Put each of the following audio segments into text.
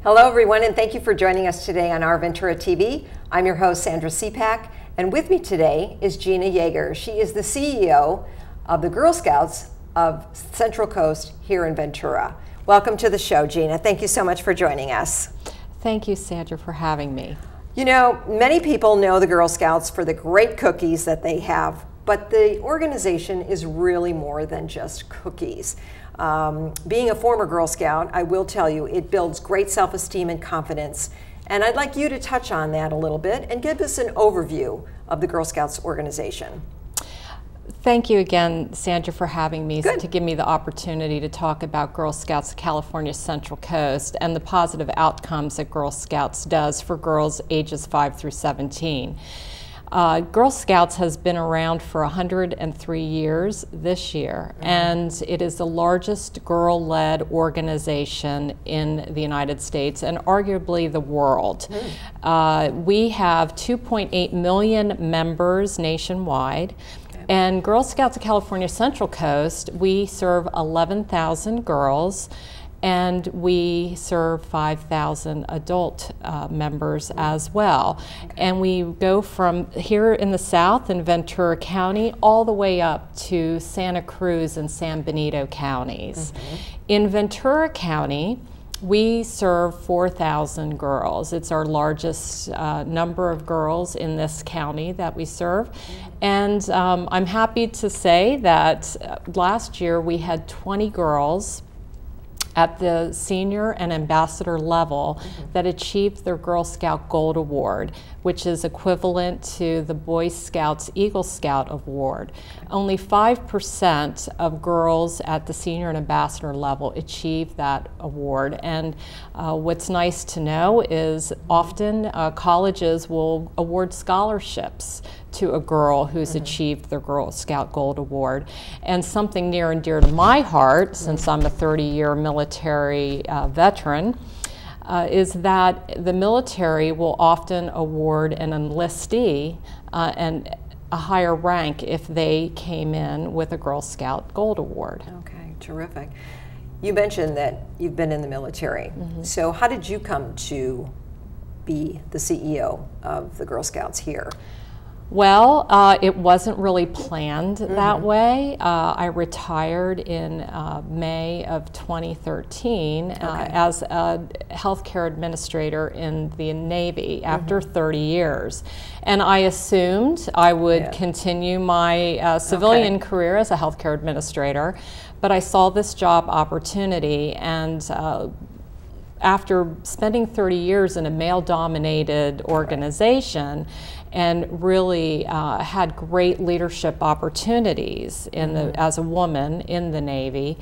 Hello everyone, and thank you for joining us today on Our Ventura TV. I'm your host, Sandra Siepak, and with me today is Gina Jaeger. She is the CEO of the Girl Scouts of Central Coast here in Ventura. Welcome to the show, Gina. Thank you so much for joining us. Thank you, Sandra, for having me. You know, many people know the Girl Scouts for the great cookies that they have, but the organization is really more than just cookies. Being a former Girl Scout, I will tell you, it builds great self-esteem and confidence. And I'd like you to touch on that a little bit and give us an overview of the Girl Scouts organization. Thank you again, Sandra, for having me, Good. to give me the opportunity to talk about Girl Scouts of California Central Coast and the positive outcomes that Girl Scouts does for girls ages 5 through 17. Girl Scouts has been around for 103 years this year, and it is the largest girl-led organization in the United States and arguably the world. We have 2.8 million members nationwide. And Girl Scouts of California Central Coast, we serve 11,000 girls, and we serve 5,000 adult members as well. And we go from here in the south in Ventura County all the way up to Santa Cruz and San Benito counties. In Ventura County, we serve 4,000 girls. It's our largest number of girls in this county that we serve. And I'm happy to say that last year we had 20 girls at the senior and ambassador level that achieved their Girl Scout Gold Award, which is equivalent to the Boy Scouts Eagle Scout Award. Only 5% of girls at the senior and ambassador level achieve that award. And what's nice to know is often colleges will award scholarships to a girl who's achieved their Girl Scout Gold Award. And something near and dear to my heart, since I'm a 30-year military veteran, is that the military will often award an enlistee and a higher rank if they came in with a Girl Scout Gold Award. Okay, terrific. You mentioned that you've been in the military. So how did you come to be the CEO of the Girl Scouts here? Well, it wasn't really planned that way. I retired in May of 2013 as a healthcare administrator in the Navy after 30 years. And I assumed I would continue my civilian career as a healthcare administrator, but I saw this job opportunity, and after spending 30 years in a male-dominated organization and really had great leadership opportunities in as a woman in the Navy,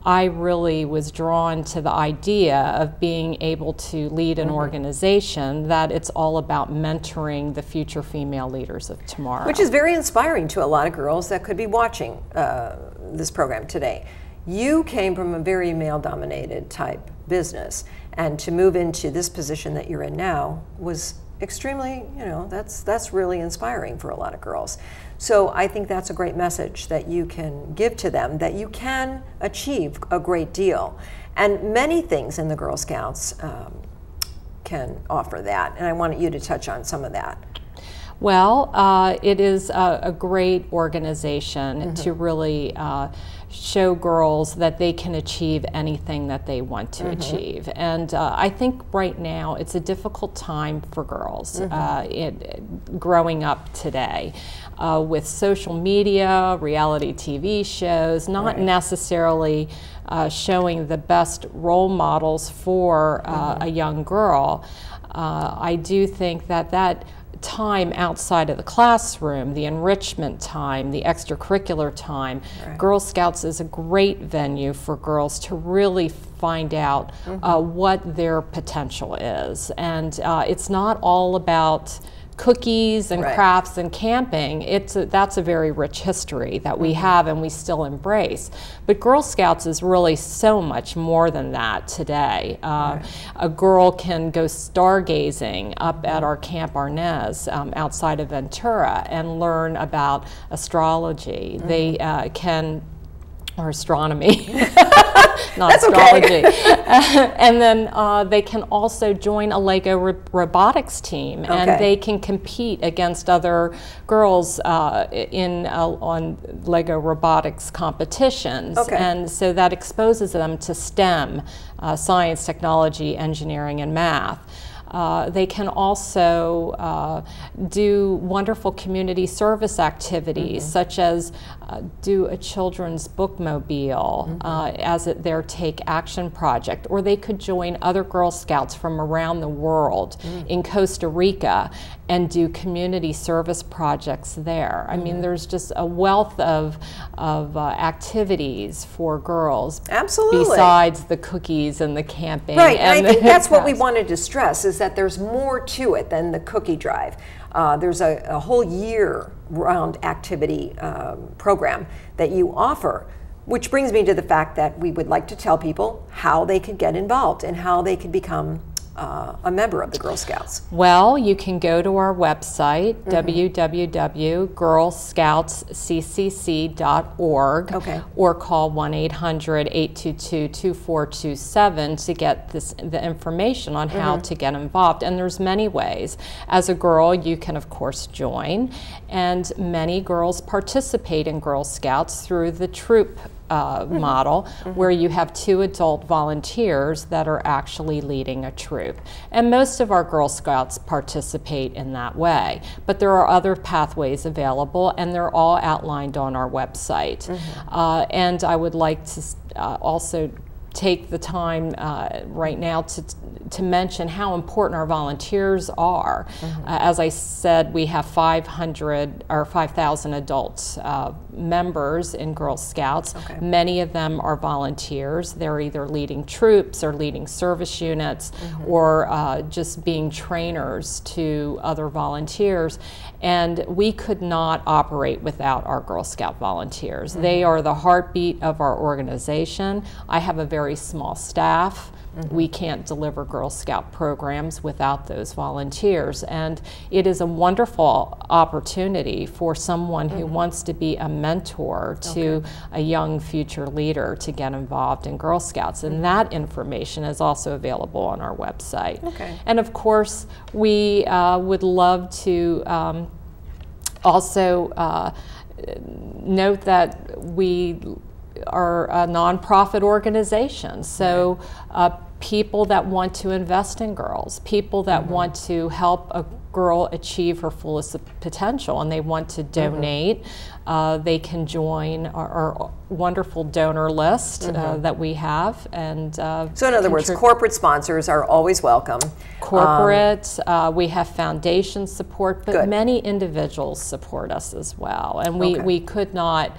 I really was drawn to the idea of being able to lead an organization that it's all about mentoring the future female leaders of tomorrow. Which is very inspiring to a lot of girls that could be watching this program today. You came from a very male-dominated type business, and to move into this position that you're in now was extremely, you know, that's really inspiring for a lot of girls. So I think that's a great message that you can give to them, that you can achieve a great deal. And many things in the Girl Scouts can offer that, and I wanted you to touch on some of that. Well, it is a great organization to really show girls that they can achieve anything that they want to achieve. And I think right now it's a difficult time for girls growing up today with social media, reality TV shows, not necessarily showing the best role models for a young girl. I do think that time outside of the classroom, the enrichment time, the extracurricular time, Girl Scouts is a great venue for girls to really find out what their potential is. And it's not all about cookies and crafts and camping. That's a very rich history that we have and we still embrace. But Girl Scouts is really so much more than that today. A girl can go stargazing up at our Camp Arnez outside of Ventura and learn about astrology. They can or astronomy. not That's astrology. Okay. And then they can also join a Lego robotics team, and they can compete against other girls on Lego robotics competitions. And so that exposes them to STEM, science, technology, engineering, and math. They can also do wonderful community service activities, such as do a children's bookmobile as their Take Action project, or they could join other Girl Scouts from around the world in Costa Rica and do community service projects there. I mean, there's just a wealth of activities for girls. Absolutely. Besides the cookies and the camping. Right, and I think that's what we wanted to stress, is that there's more to it than the cookie drive. There's a whole year-round activity program that you offer, which brings me to the fact that we would like to tell people how they could get involved and how they could become a member of the Girl Scouts. Well, you can go to our website, www.girlscoutsccc.org, or call 1-800-822-2427 to get the information on how to get involved. And there's many ways. As a girl, you can of course join, and many girls participate in Girl Scouts through the troop model, where you have 2 adult volunteers that are actually leading a troop. And most of our Girl Scouts participate in that way. But there are other pathways available, and they're all outlined on our website. And I would like to also take the time right now to mention how important our volunteers are. As I said, we have 500 or 5,000 adult members in Girl Scouts. Many of them are volunteers. They're either leading troops or leading service units, or just being trainers to other volunteers. And we could not operate without our Girl Scout volunteers. They are the heartbeat of our organization. I have a very small staff. We can't deliver Girl Scout programs without those volunteers. And it is a wonderful opportunity for someone who wants to be a mentor to a young future leader to get involved in Girl Scouts. And that information is also available on our website. And of course, we would love to also note that we are a nonprofit organization, so people that want to invest in girls, people that want to help a girl achieve her fullest potential, and they want to donate, they can join our wonderful donor list that we have. And so in other words, corporate sponsors are always welcome. Corporate, we have foundation support, but many individuals support us as well. And we could not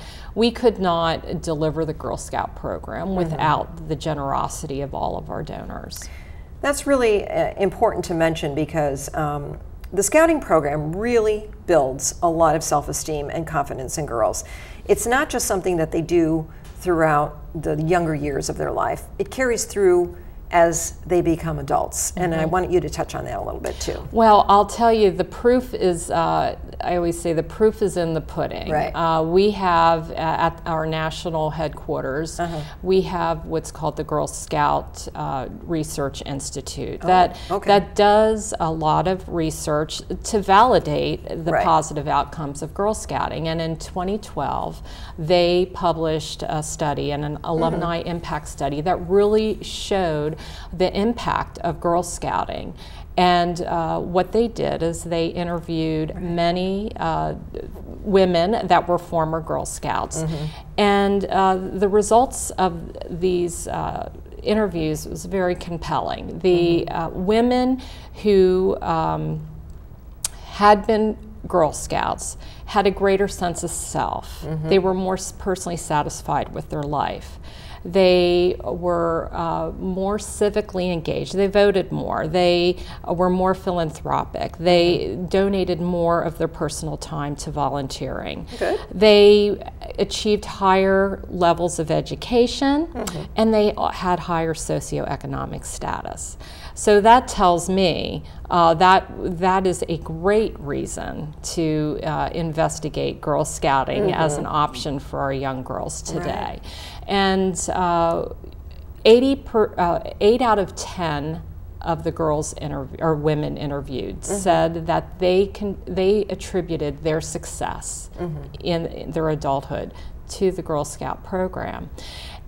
deliver the Girl Scout program without the generosity of all of our donors. That's really important to mention, because the Scouting program really builds a lot of self-esteem and confidence in girls. It's not just something that they do throughout the younger years of their life. It carries through as they become adults. And I want you to touch on that a little bit too. Well, I'll tell you, the proof is, I always say the proof is in the pudding. We have at our national headquarters, we have what's called the Girl Scout Research Institute that does a lot of research to validate the positive outcomes of Girl Scouting. And in 2012, they published a study, an alumni impact study, that really showed the impact of Girl Scouting. And what they did is they interviewed many women that were former Girl Scouts. And the results of these interviews was very compelling. The women who had been Girl Scouts had a greater sense of self. They were more personally satisfied with their life. They were more civically engaged. They voted more. They were more philanthropic. They donated more of their personal time to volunteering. They achieved higher levels of education, and they had higher socioeconomic status. So that tells me that is a great reason to investigate Girl Scouting as an option for our young girls today. Right. And 8 out of 10 of the girls or women interviewed said that they attributed their success in their adulthood to the Girl Scout program.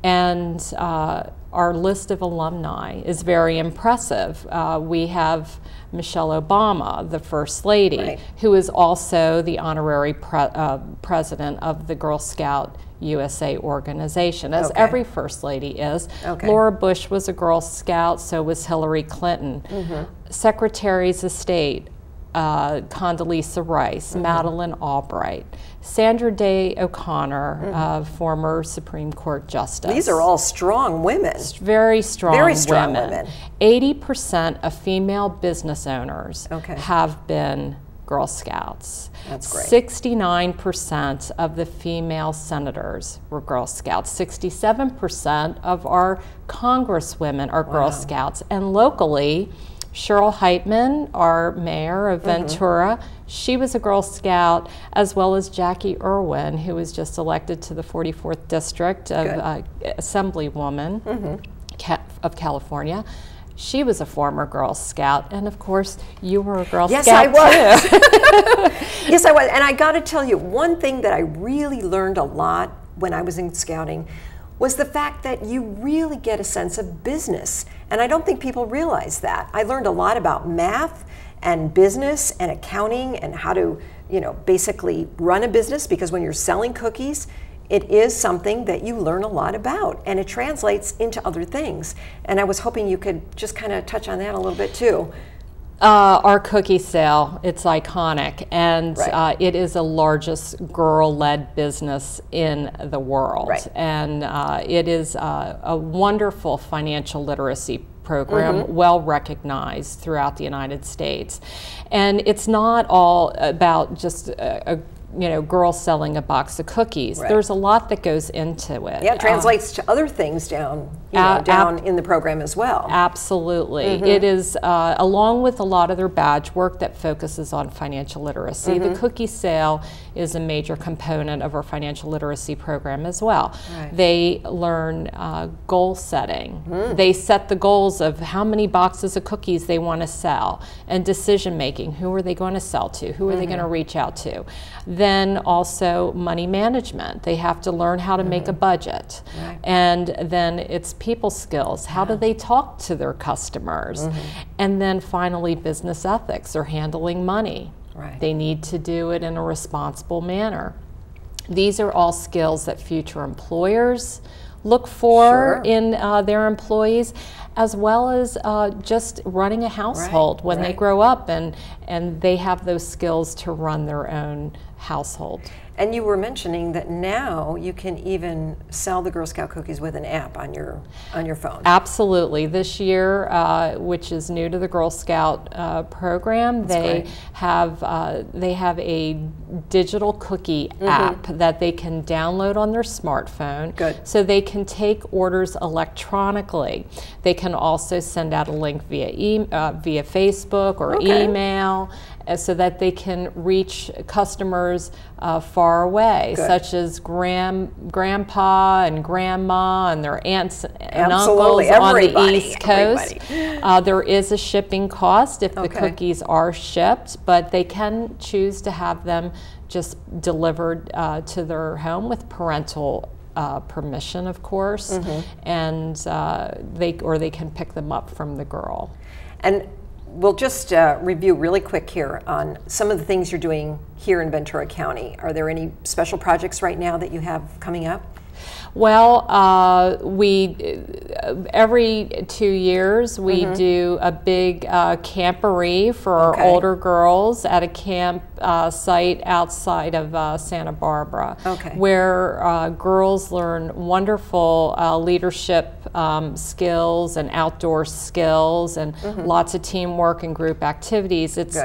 And our list of alumni is very impressive. We have Michelle Obama, the First Lady, who is also the honorary president of the Girl Scout USA organization, as every First Lady is. Laura Bush was a Girl Scout, so was Hillary Clinton. Secretaries of State, Condoleezza Rice, Madeleine Albright, Sandra Day O'Connor, former Supreme Court Justice. These are all strong women. Very strong women. 80% of female business owners have been Girl Scouts. That's great. 69% of the female senators were Girl Scouts. 67% of our congresswomen are Girl Scouts. And locally, Cheryl Heitman, our mayor of Ventura, she was a Girl Scout, as well as Jackie Irwin, who was just elected to the 44th District of Assemblywoman of California. She was a former Girl Scout, and of course, you were a Girl Scout I was. too. Yes, I was. And I got to tell you, one thing that I really learned a lot when I was in Scouting was the fact that you really get a sense of business. And I don't think people realize that. I learned a lot about math and business and accounting and how to, basically run a business, because when you're selling cookies, it is something that you learn a lot about, and it translates into other things. And I was hoping you could just kind of touch on that a little bit too. Our cookie sale, it's iconic, and it is the largest girl-led business in the world. And it is a wonderful financial literacy program, well recognized throughout the United States. And it's not all about just a girl selling a box of cookies. There's a lot that goes into it. Yeah, it translates to other things down in the program as well. Absolutely. It is, along with a lot of their badge work that focuses on financial literacy, the cookie sale is a major component of our financial literacy program as well. They learn goal setting. They set the goals of how many boxes of cookies they want to sell, and decision making. Who are they going to sell to? Who are they going to reach out to? Then also money management. They have to learn how to make a budget. And then it's people skills. How do they talk to their customers? And then finally business ethics, or handling money. They need to do it in a responsible manner. These are all skills that future employers look for in their employees, as well as just running a household when they grow up, and they have those skills to run their own household. And you were mentioning that now you can even sell the Girl Scout cookies with an app on your phone. Absolutely. This year, which is new to the Girl Scout program, they have a digital cookie app that they can download on their smartphone. So they can take orders electronically. They can also send out a link via Facebook or email, so that they can reach customers far away, such as grandpa and grandma and their aunts and uncles on the East Coast. There is a shipping cost if the cookies are shipped, but they can choose to have them just delivered to their home with parental permission, of course, and they can pick them up from the girl. And we'll just review really quick here on some of the things you're doing here in Ventura County. Are there any special projects right now that you have coming up? Well, every 2 years we do a big camporee for our older girls at a camp site outside of Santa Barbara, where girls learn wonderful leadership skills and outdoor skills, and lots of teamwork and group activities. It's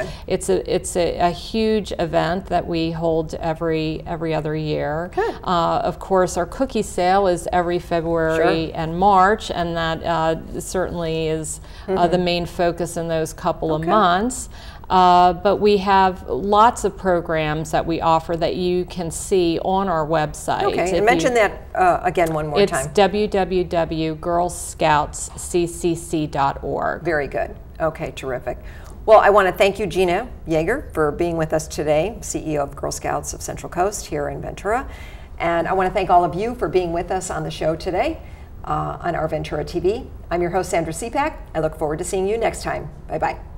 a huge event that we hold every other year. Of course, our cookie sale is every February and March, and that certainly is the main focus in those couple of months. But we have lots of programs that we offer that you can see on our website. Okay, and mention that again one more time. It's www.girlscoutsccc.org. Very good. Okay, terrific. Well, I want to thank you, Gina Jaeger, for being with us today, CEO of Girl Scouts of Central Coast here in Ventura. And I want to thank all of you for being with us on the show today on Our Ventura TV. I'm your host, Sandra Siepak. I look forward to seeing you next time. Bye-bye.